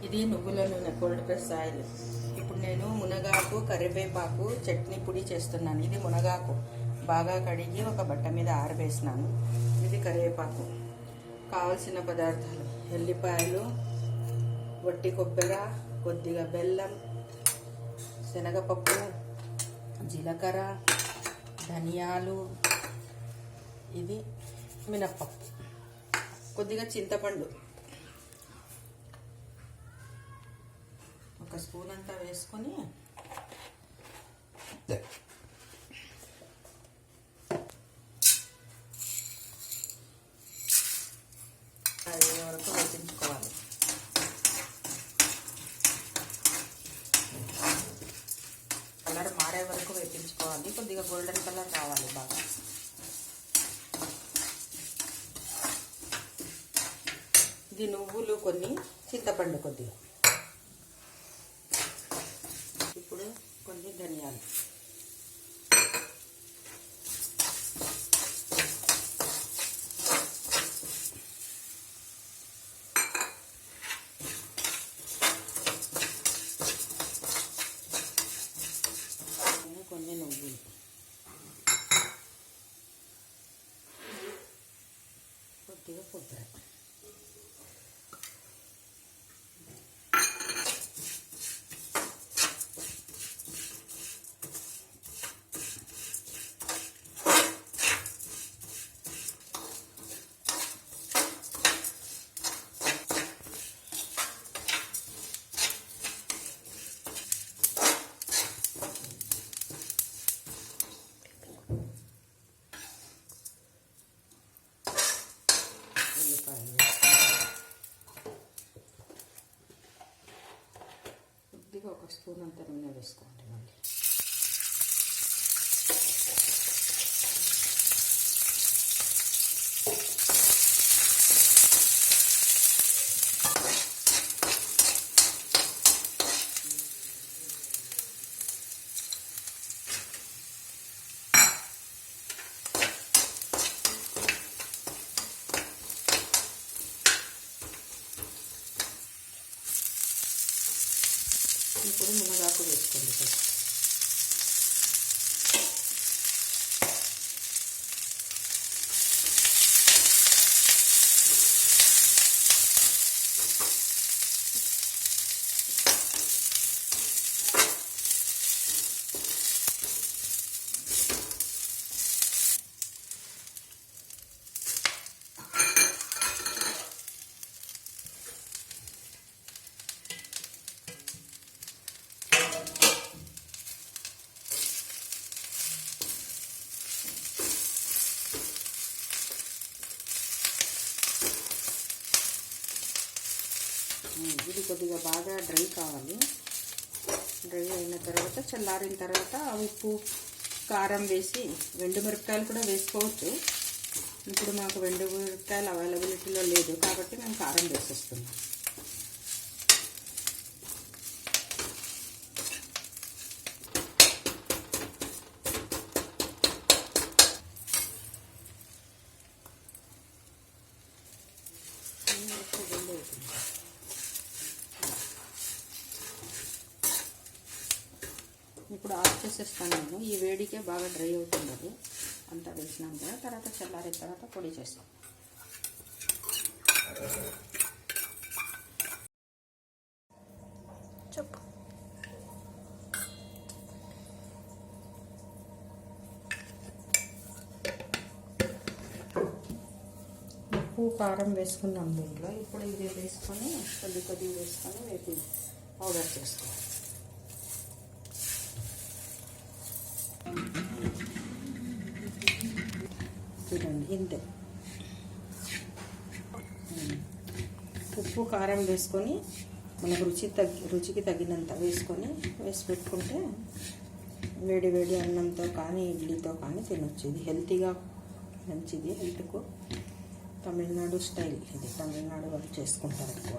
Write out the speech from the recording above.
ఇది నువ్వుల నూనె కోల్డ్ ప్రెస్ ఆయిల్. ఇప్పుడు నేను మునగాకు కరివేపాకు చట్నీ పొడి చేస్తున్నాను. ఇది మునగాకు బాగా కడిగి ఒక బట్ట మీద ఆరవేసినాను. ఇది కరివేపాకు. కావలసిన పదార్థాలు: ఎల్లిపాయలు, వట్టి కొబ్బరి, కొద్దిగా బెల్లం, శనగపప్పు, జీలకర్ర, ధనియాలు, ఇది మినప్పప్పు, కొద్దిగా చింతపండు ఒక స్పూన్ అంతా వేసుకొని అది వరకు వేయించుకోవాలి. కలర్ మారే వరకు వేయించుకోవాలి. కొద్దిగా గోల్డెన్ కలర్ రావాలి బాగా. ఇది నువ్వులు కొన్ని, చింతపండు కొద్దిగా, ఇప్పుడు కొన్ని ధనియాలు, కొన్ని నువ్వులు, కొద్దిగా కొబ్బరి, కొద్దిగా ఒక స్పూన్ అంత నూనె వేసుకోండి. మళ్ళీ ఇప్పుడు మునగాకు వేసుకోండి. ఇది కొద్దిగా బాగా డ్రై కావాలి. డ్రై అయిన తర్వాత చల్లారిన తర్వాత ఉప్పు కారం వేసి, ఎండుమిరపకాయలు కూడా వేసుకోవచ్చు. ఇప్పుడు మాకు ఎండుమిరపకాయలు అవైలబిలిటీలో లేదు కాబట్టి మేము కారం వేసేస్తున్నాం. ఇప్పుడు ఆఫ్ చేసేస్తాను నేను. ఈ వేడికే బాగా డ్రై అవుతుంది. అది అంతా వేసినాం కదా, తర్వాత చల్లారిన తర్వాత పొడి చేస్తాం. చెప్పు. ఉప్పు కారం వేసుకున్నాం దీంట్లో. ఇప్పుడు ఇది వేసుకొని కొద్ది వేసుకొని వేపి పౌడర్ చేసుకోవాలి. చూడండి ఇంతే. ఉప్పు కారం వేసుకొని మనకు రుచికి తగినంత వేసుకొని వేసి పెట్టుకుంటే వేడి వేడి అన్నంతో కానీ ఇడ్లీతో కానీ తినొచ్చు. ఇది హెల్తీగా మంచిది హెల్త్కు. తమిళనాడు స్టైల్ ఇది. తమిళనాడు వాళ్ళు చేసుకుంటారు ఎక్కువ.